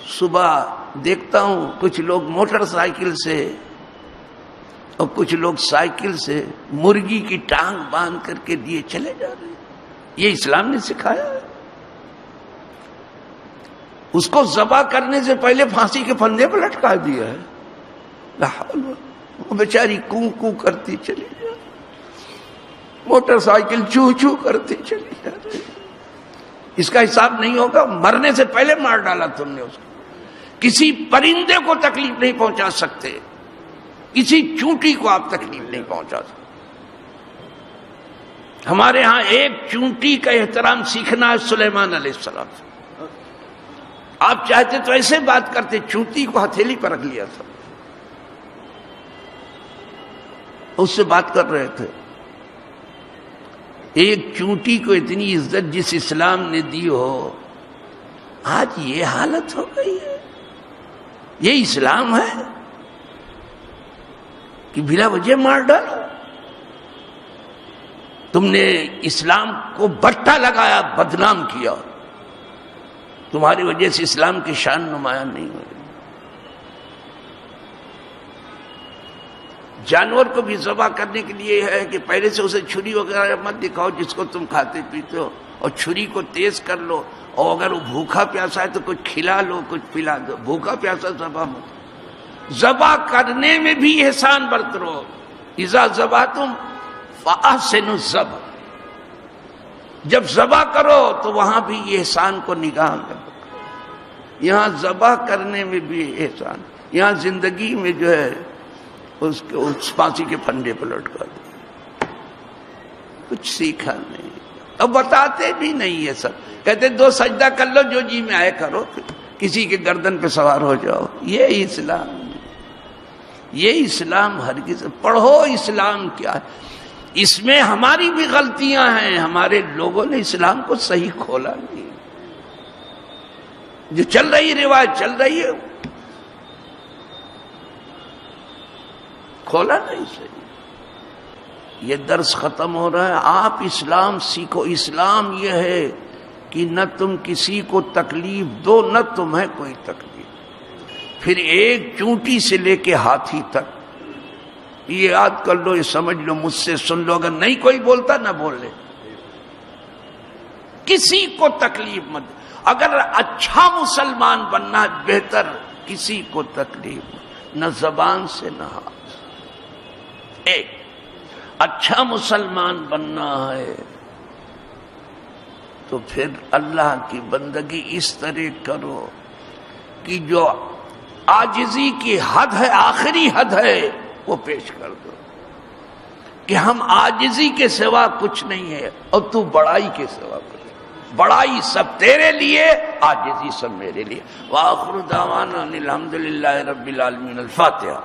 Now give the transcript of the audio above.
صبح دیکھتا ہوں کچھ لوگ موٹر سائیکل سے اور کچھ لوگ سائیکل سے مرغی کی ٹانگ باندھ کر کے دیے چلے جا رہے ہیں. یہ اسلام نے سکھایا ہے. اس کو ذبح کرنے سے پہلے پھانسی کے پھندے پر لٹکا دیا ہے. لا حول، وہ بیچاری کو کو کرتی چلی جا رہی، موٹر سائیکل چو چو کرتی چلی جا رہی. اس کا حساب نہیں ہوگا. مرنے سے پہلے مار ڈالا تم نے اس کو. کسی پرندے کو تکلیف نہیں پہنچا سکتے، کسی چونٹی کو آپ تکلیف نہیں پہنچا سکتے. ہمارے ہاں ایک چونٹی کا احترام سیکھنا ہے سلیمان علیہ السلام سے. آپ چاہتے تو ایسے بات کرتے، چونٹی کو ہتھیلی پر رکھ لیا تھا، اس سے بات کر رہے تھے. ایک چونٹی کو اتنی عزت جس اسلام نے دی ہو، آج یہ حالت ہو گئی ہے. یہ اسلام ہے کہ بلا وجہ مار ڈالو؟ تم نے اسلام کو بٹا لگایا، بدنام کیا. تمہاری وجہ سے اسلام کی شان نمایاں نہیں ہوئی. جانور کو بھی ذبح کرنے کے لیے ہے کہ پہلے سے اسے چھری وغیرہ مت دکھاؤ جس کو تم کھاتے پیتے ہو، اور چھری کو تیز کر لو، اور اگر وہ بھوکا پیاسا ہے تو کچھ کھلا لو، کچھ پلا دو. بھوکا پیاسا ذبح مت. ذبح کرنے میں بھی احسان برتو. اذا ذبحتم فاحسنوا الذبح. جب ذبح کرو تو وہاں بھی احسان کو نگاہ میں رکھو. یہاں ذبح کرنے میں بھی احسان، یہاں زندگی میں جو ہے اس کو پھانسی کے پھندے پر لٹکا دیا. کچھ سیکھا نہیں. اب بتاتے بھی نہیں یہ سب. کہتے 2 سجدہ کر لو، جو جی میں آئے کرو، کسی کے گردن پہ سوار ہو جاؤ. یہ اسلام، یہ اسلام ہرگز. پڑھو اسلام کیا ہے. اس میں ہماری بھی غلطیاں ہیں. ہمارے لوگوں نے اسلام کو صحیح کھولا نہیں. جو چل رہی روایت چل رہی ہے، کھولا نہیں صحیح. یہ درس ختم ہو رہا ہے. آپ اسلام سیکھو. اسلام یہ ہے کہ نہ تم کسی کو تکلیف دو، نہ تمہیں کوئی تکلیف. پھر ایک چونٹی سے لے کے ہاتھی تک یہ یاد کر لو، یہ سمجھ لو، مجھ سے سن لو. اگر نہیں کوئی بولتا نہ بول لے. کسی کو تکلیف مت. اگر اچھا مسلمان بننا ہے بہتر، کسی کو تکلیف نہ زبان سے نہ ہاتھ. ایک اچھا مسلمان بننا ہے تو پھر اللہ کی بندگی اس طرح کرو کہ جو عاجزی کی حد ہے، آخری حد ہے، وہ پیش کر دو کہ ہم عاجزی کے سوا کچھ نہیں ہے، اور تو بڑائی کے سوا کچھ. بڑائی سب تیرے لیے، عاجزی سب میرے لیے. وآخر دعوانا الحمدللہ رب العالمین. الفاتحہ.